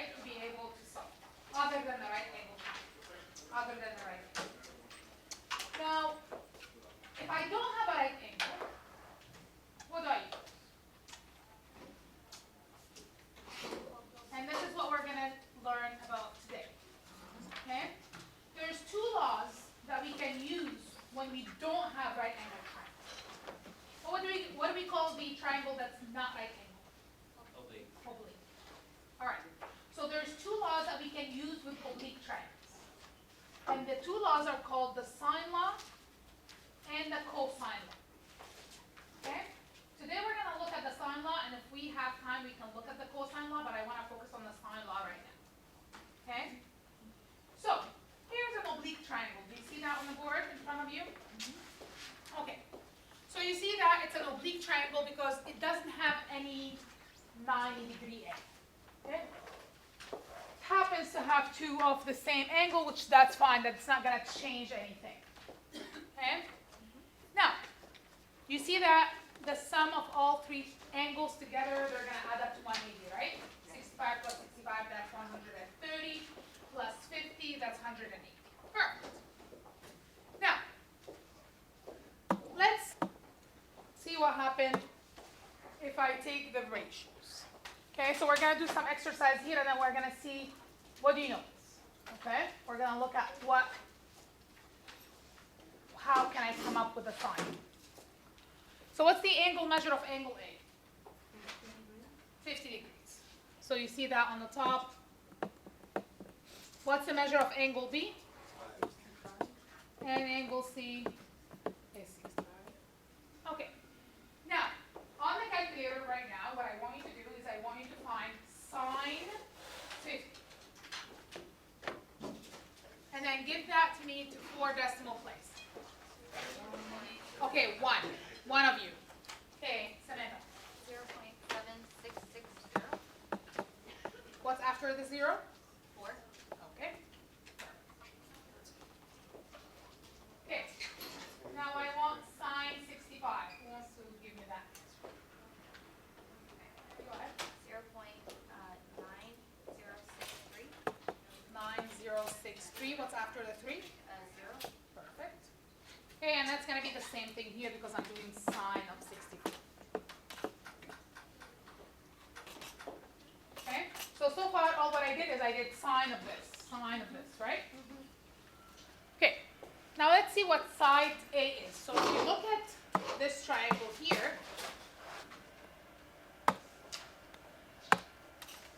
right, to be able to solve, other than the right angle triangle, other than the right angle. Now, if I don't have a right angle, what do I use? And this is what we're going to learn about today. Okay? There's two laws that we can use when we don't have right angle triangles. What do we call the triangle that's not right angle? Oblique. Oblique. All right. So there's two laws that we can use with oblique triangles. And the two laws are called the sine law and the cosine law. Okay? Today we're going to look at the sine law, and if we have time, we can look at the cosine law, but I want to focus on the sine law right now. Okay? So, here's an oblique triangle. Do you see that on the board in front of you? Okay. So you see that it's an oblique triangle because it doesn't have any 90-degree angle. Okay? It happens to have two of the same angle, which that's fine. That's not going to change anything. Okay? Now, you see that the sum of all three angles together, they're going to add up to 180, right? 65 plus 65, that's 130. Plus 50, that's 180. Perfect. Now, let's see what happened if I take the ratios. Okay, so we're going to do some exercise here, and then we're going to see, what do you notice? Okay, we're going to look at how can I come up with a sine? So what's the angle measure of angle A? 50 degrees. So you see that on the top. What's the measure of angle B? And angle C is 65. Okay. Now, on the calculator right now, what I want you to do is I want you to find sine 50. And then give that to me to 4 decimal place. Okay, one of you. Okay, Samantha. 0.7660. What's after the 0? 4. Okay. Okay. Now I want sine 65. Who wants to give me that? Go ahead. 0.9063. 9063. What's after the 3? 0. Perfect. Okay, and that's going to be the same thing here because I'm doing sine of 65. Okay, so far all what I did is I did sine of this, right? Okay, now let's see what side A is. So if you look at this triangle here,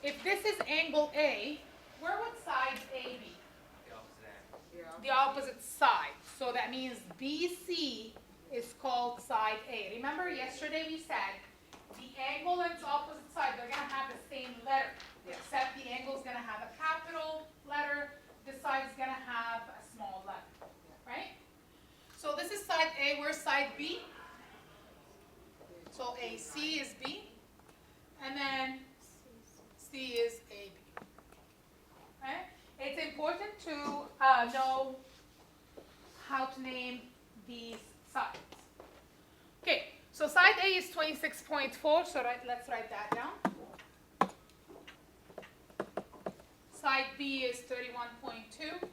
if this is angle A, where would side A be? The opposite end. The opposite side. So that means BC is called side A. Remember yesterday we said the angle and its opposite side, they're going to have the same letter, except the angle is going to have a capital letter, this side is going to have a small letter, right? So this is side A, where's side B? So AC is B, and then C is AB. Okay? It's important to know how to name these sides. Okay, so side A is 26.4, so let's write that down. Side B is 31.2,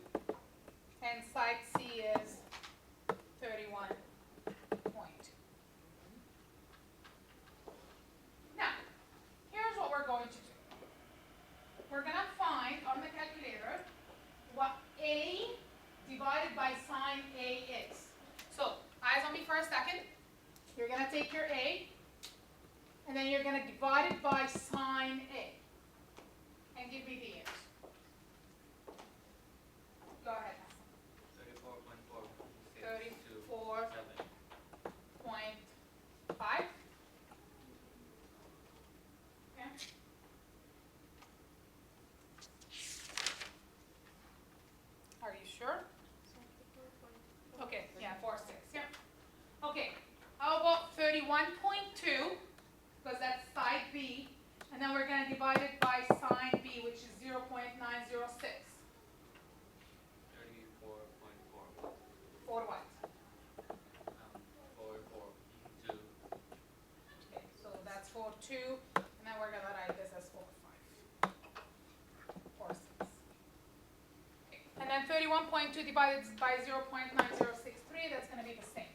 and side C is 31.2. Now, here's what we're going to do. We're going to find on the calculator what A divided by sine A is. So, eyes on me for a second. You're going to take your A, and then you're going to divide it by sine A, and give me the answer. Go ahead. 34.4. 34.5. Okay. Are you sure? Okay, yeah, 4, 6, yeah. Okay, how about 31.2, because that's side B, and then we're going to divide it by sine B, which is 0.906. 34.4. For what? 4.2. Okay, so that's 4, 2, and then we're going to write this as 4, 5. 0.2 divided by 0.9063, that's going to be the same.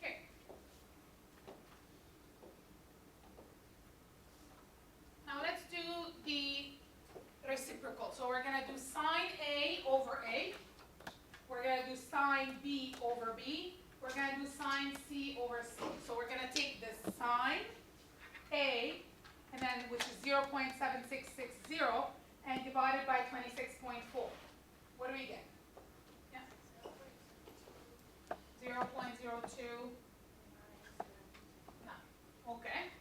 Okay. Now let's do the reciprocal. So we're going to do sine A over A. We're going to do sine B over B. We're going to do sine C over C. So we're going to take this sine A, and then which is 0.7660, and divide it by 26.4. What do we get? Yeah. 0.02. No. Okay.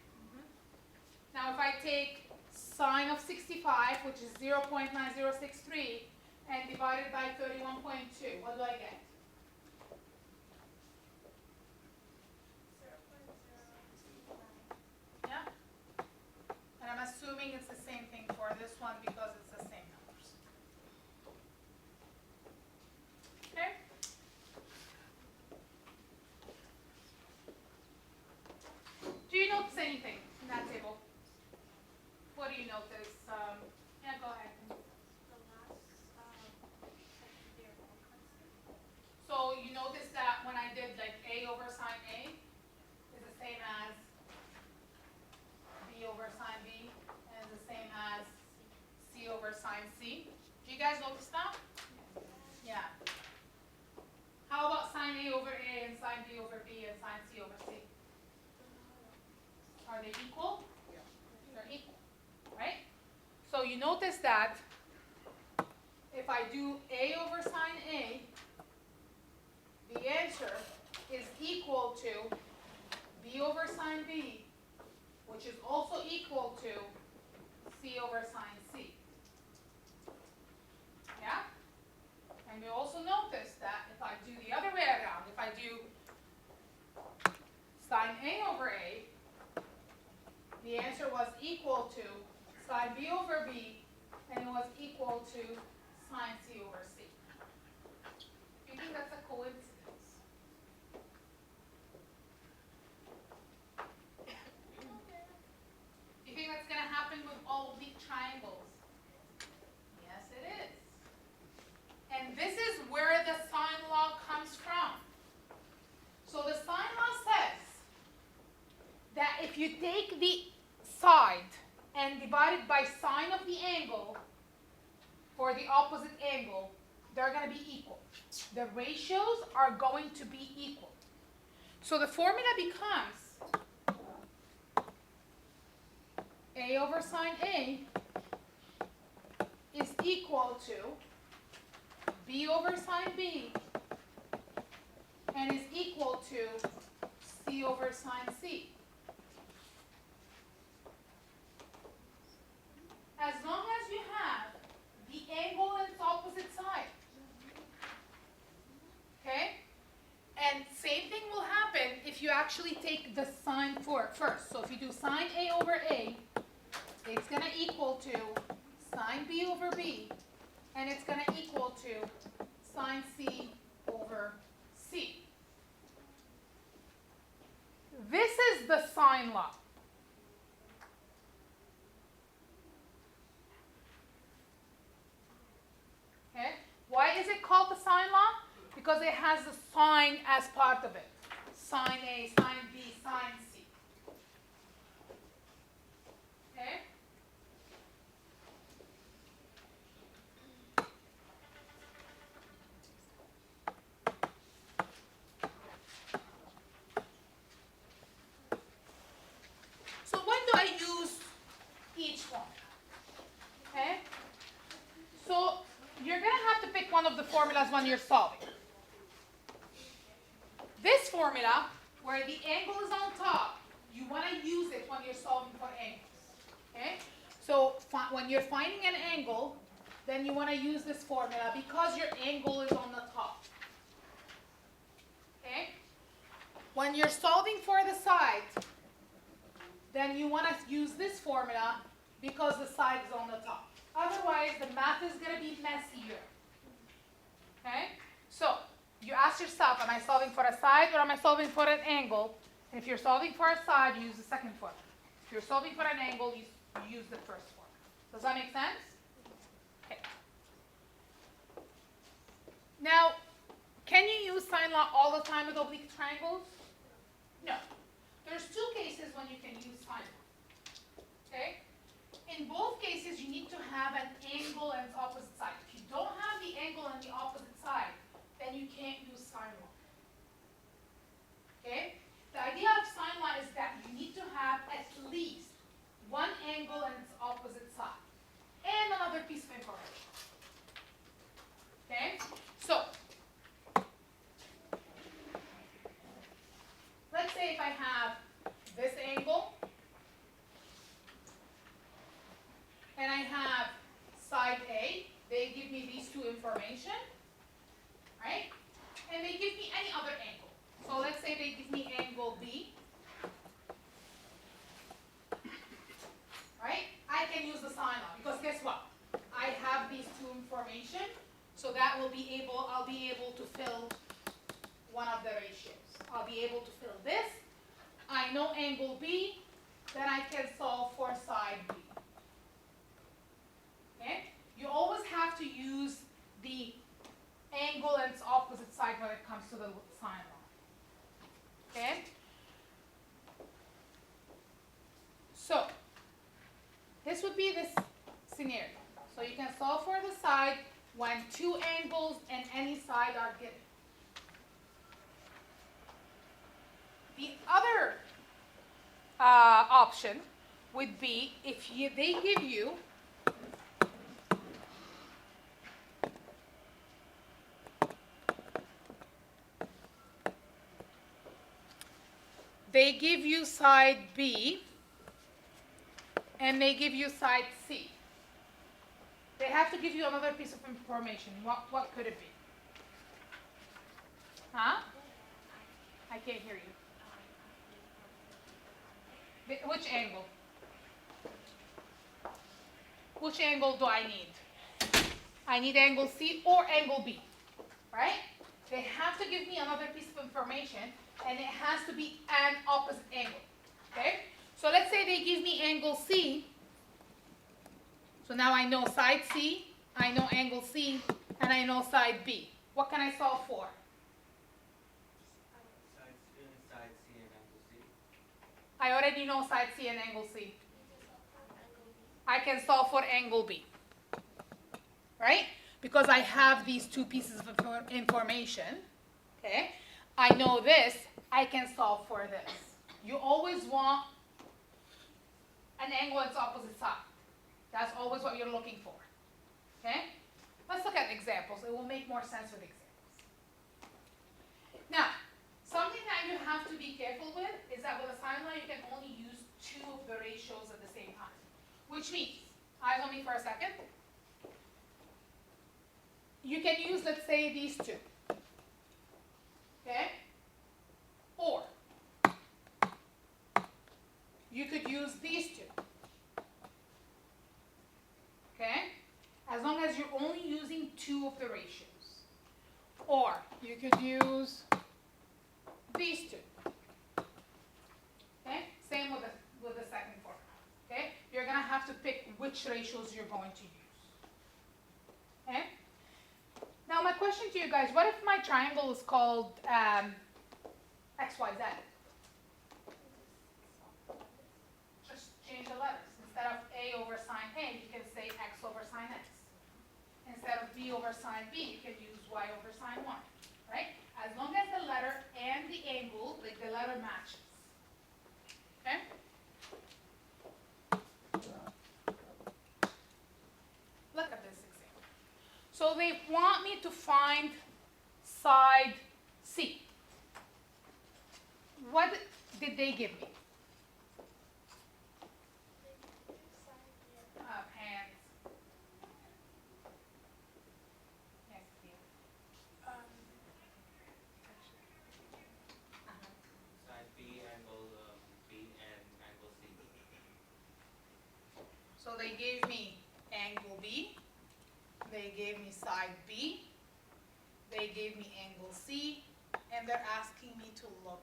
Now if I take sine of 65, which is 0.9063, and divide it by 31.2, what do I get? 0.029. Yeah? And I'm assuming it's the same thing for this one because it's the same numbers. Okay? Do you notice anything in that table? What do you notice? Yeah, go ahead. So you notice that when I did like A over sine A is the same as B over sine B, and is the same as C over sine C. Do you guys notice that? Yeah. How about sine A over A and sine B over B and sine C over C? Are they equal? Yeah. They're equal, right? So you notice that if I do A over sine A, the answer is equal to B over sine B, which is also equal to C over sine C. Yeah? And you also notice that if I do the other way around, if I do sine A over A, the answer was equal to sine B over B, and it was equal to sine C over C. Do you think that's a coincidence? Do you think that's going to happen with all oblique triangles? Yes, it is. And this is where the sine law comes from. So the sine law says that if you take the side and divide it by sine of the angle for the opposite angle, they're going to be equal. The ratios are going to be equal. So the formula becomes A over sine A is equal to B over sine B, and is equal to C over sine C. As long as you have the angle on its opposite side. Okay? And same thing will happen if you actually take the sine for it first. So if you do sine A over A, it's going to equal to sine B over B, and it's going to equal to sine C over C. This is the sine law. Okay? Why is it called the sine law? Because it has the sine as part of it. Sine A, sine B, sine C. Okay? So when do I use each one? Okay? So you're going to have to pick one of the formulas when you're solving. This formula, where the angle is on top, you want to use it when you're solving for angles. Okay? So when you're finding an angle, then you want to use this formula because your angle is on the top. Okay? When you're solving for the side, then you want to use this formula because the side is on the top. Otherwise, the math is going to be messier. Okay? So you ask yourself, am I solving for a side or am I solving for an angle? And if you're solving for a side, you use the second formula. If you're solving for an angle, you use the first formula. Does that make sense? Okay. Now, can you use sine law all the time with oblique triangles? No. There's two cases when you can use sine law. Okay? In both cases, you need to have an angle and its opposite side. If you don't have the angle and the opposite side, then you can't use sine law. Okay? The idea of sine law is that you need to have at least one angle and its opposite side, and another piece of information. Okay? So, let's say if I have this angle, and I have side A, they give me these two information, right? And they give me any other angle. So let's say they give me angle B, right? I can use the sine law because guess what? I have these two information, so that will be able, I'll be able to fill one of the ratios. I'll be able to fill this. I know angle B, then I can solve for side B. Okay? You always have to use the angle and its opposite side when it comes to the sine law. Okay? So, this would be this scenario. So you can solve for the side when two angles and any side are given. The other option would be if they give you side B and they give you side C. They have to give you another piece of information. What could it be? Huh? I can't hear you. Which angle? Which angle do I need? I need angle C or angle B, right? They have to give me another piece of information, and it has to be an opposite angle, okay? So let's say they give me angle C. So now I know side C, I know angle C, and I know side B. What can I solve for? Side C and angle C. I already know side C and angle C. I can solve for angle B, right? Because I have these two pieces of information, okay? I know this, I can solve for this. You always want an angle and its opposite side. That's always what you're looking for, okay? Let's look at examples. It will make more sense with examples. Now, something that you have to be careful with is that with a sine law, you can only use two of the ratios at the same time, which means, eyes on me for a second. You can use, let's say, these two, okay? Or you could use these two, okay? As long as you're only using two of the ratios. Or you could use these two, okay? Same with the second formula, okay? You're going to have to pick which ratios you're going to use, okay? Now my question to you guys, what if my triangle is called XYZ? Just change the letters. Instead of A over sine A, you can say X over sine X. Instead of B over sine B, you can use Y over sine Y, right? As long as the letter and the angle, like the letter matches, okay? Look at this example. So they want me to find side C. What did they give me? Hands. Yes, dear. Side B, angle B, and angle C. So they gave me angle B. They gave me side B. They gave me angle C. And they're asking me to look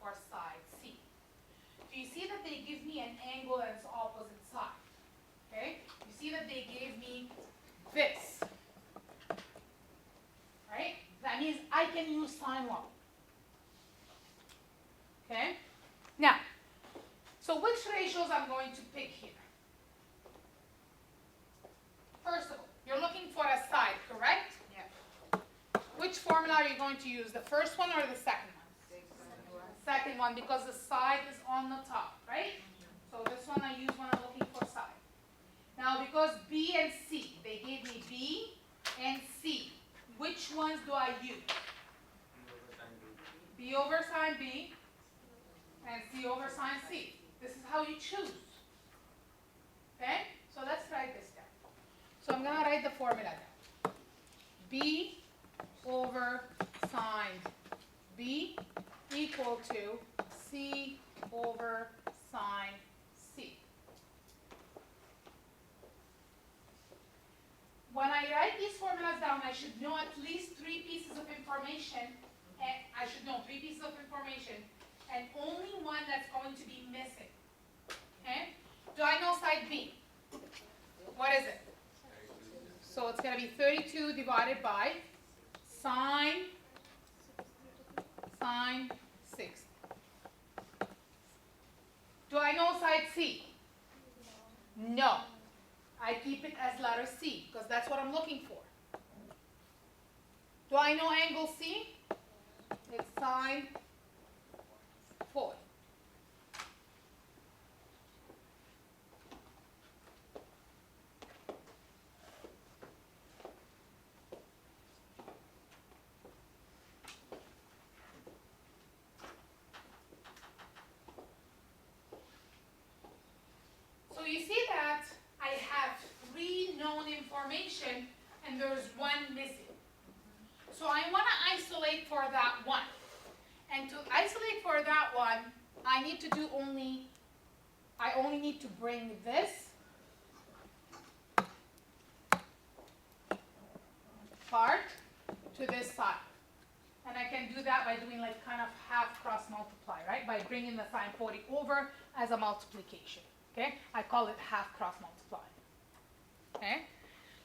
for side C. do you see that they give me an angle and its opposite side? Okay? You see that they gave me this. Right? That means I can use sine law. Okay? Now, so which ratios I'm going to pick here? First of all, you're looking for a side, correct? Yeah. Which formula are you going to use? The first one or the second one? Second one, because the side is on the top, right? So this one I use when I'm looking for side. Now, because B and C, they gave me B and C. Which ones do I use? B over sine B and C over sine C. This is how you choose. Okay? So let's write this down. So I'm going to write the formula down. B over sine B equal to C over sine C. When I write these formulas down, I should know at least 3 pieces of information. And I should know 3 pieces of information, and only one that's going to be missing. Okay? Do I know side B? What is it? So it's going to be 32 divided by sine 60. Do I know side C? No. I keep it as letter C because that's what I'm looking for. Do I know angle C? It's sine 40. So you see that I have 3 known information and there's 1 missing. So I want to isolate for that one. And to isolate for that one, I only need to bring this part to this side. And I can do that by doing like kind of half cross multiply, right? By bringing the sine 40 over as a multiplication. Okay? I call it half cross multiply. Okay?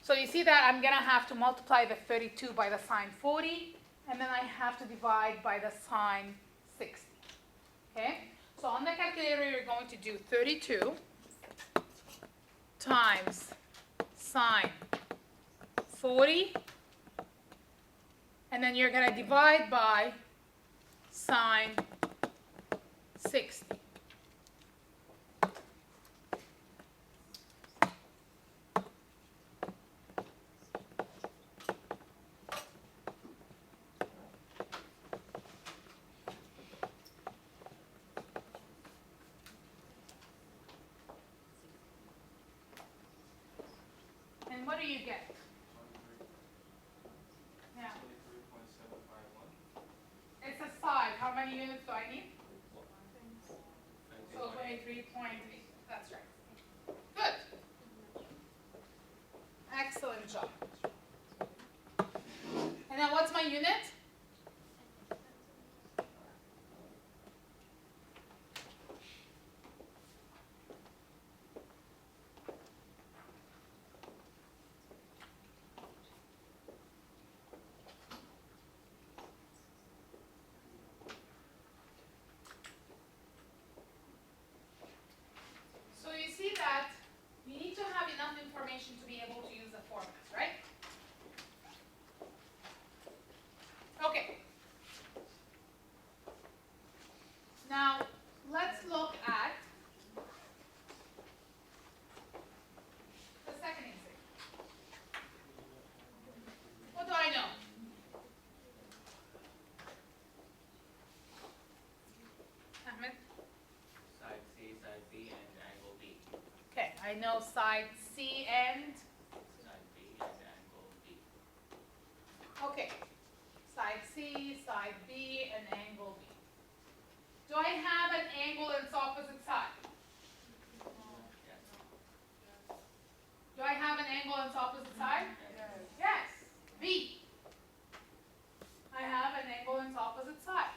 So you see that I'm going to have to multiply the 32 by the sine 40, and then I have to divide by the sine 60. Okay? So on the calculator, you're going to do 32 times sine 40, and then you're going to divide by sine 60. And what do you get? Yeah. It's a side. How many units do I need? So 23.3. That's right. Good. Excellent job. And then what's my unit? So you see that you need to have enough information to be able to use the formulas, right? Okay. Now, let's look at the second example. What do I know? Ahmed? Side C, side B, and angle B. Okay, I know side C and, Side B and angle B. okay, side C, side B, and angle B. Do I have an angle in its opposite side? Yes. Do I have an angle in its opposite side? Yes. B. I have an angle in its opposite side.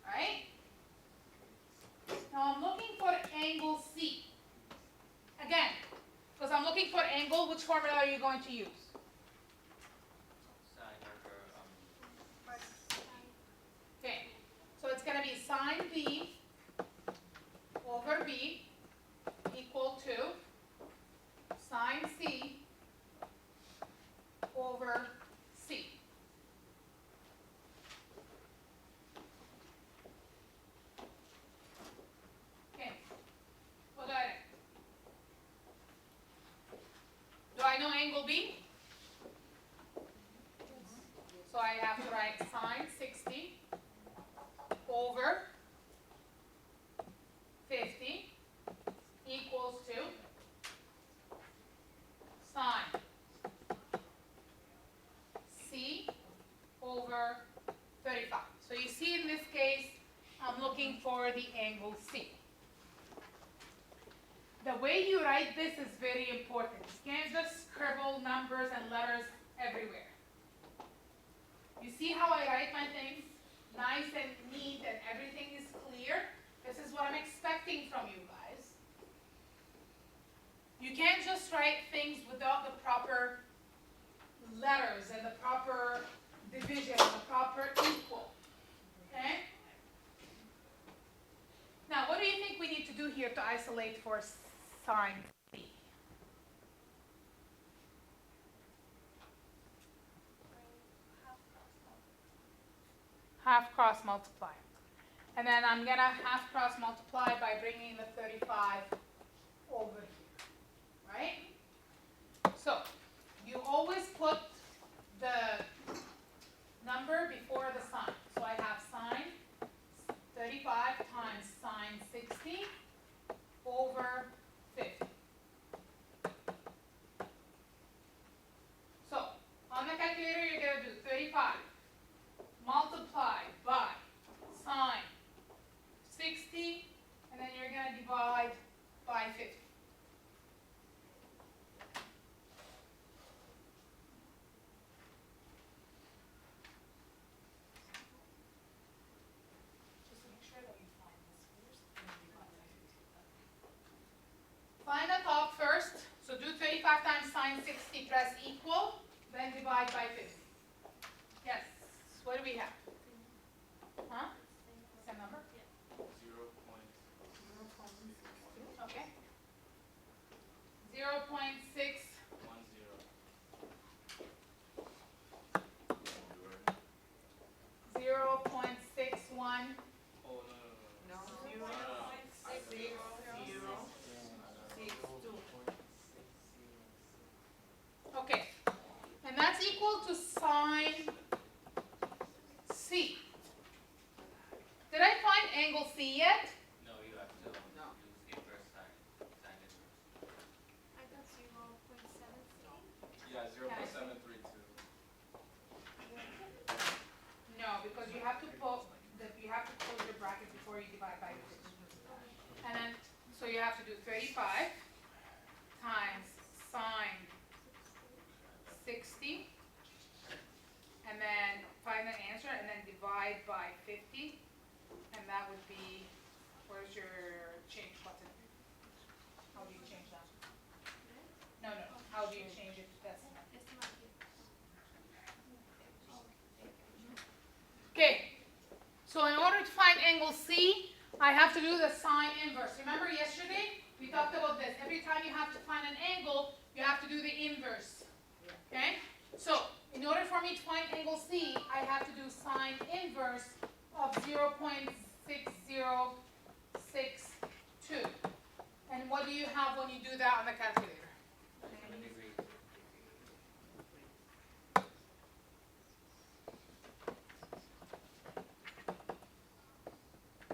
Right? formula are you going to use? Sine over Okay, so it's going to be sine B over B equal to sine C over C. Okay, what do I do? Do I know angle B? So I have to write sine 60 over 50 equals to sine C over 35. So you see in this case, I'm looking for the angle C. The way you write this is very important. You can't just scribble numbers and letters everywhere. You see how I write my things? Nice and neat and everything is clear. This is what I'm expecting from you guys. You can't just write things without the proper letters and the proper division, the proper equal. Okay? Now, what do you think we need to do here to isolate for sine C? Half cross multiply. And then I'm going to half cross multiply by bringing the 35 over here. Right? So, you always put the number before the sign. So I have sine 35 times sine 60 over 50. So, on the calculator, you're going to do 35 multiplied by sine 60, and then you're going to divide by 50. Just make sure that you find this first, and then divide by 50. Find the top first. So do 35 times sine 60 press equal, then divide by 50. Yes. What do we have? Huh? Same number? 0. Okay. 0.6. 0.61. Oh, no. 0.6062. Okay. And that's equal to sine C. Did I find angle C yet? No, you have to No. use inverse sine. Sine inverse. I got 0.73. Yeah, 0.732. No, because you have to close your bracket before you divide by 50. And then, so you have to do 35 times sine 60, and then find the answer, and then divide by 50, and that would be, where's your change button? How do you change that? No, how do you change it to decimal? It's not here. Okay, so in order to find angle C, I have to do the sine inverse. Remember yesterday, we talked about this. Every time you have to find an angle, you have to do the inverse. Okay? So, in order for me to find angle C, I have to do sine inverse of 0.6062. And what do you have when you do that on the calculator? 7 degrees.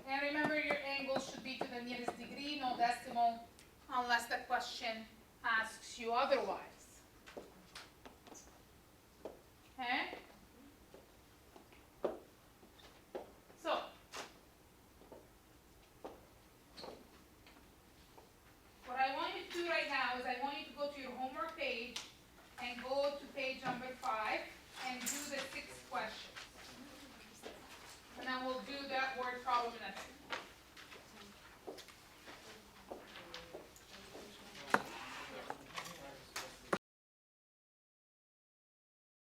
And remember, your angle should be to the nearest degree, no decimal, unless the question asks you otherwise.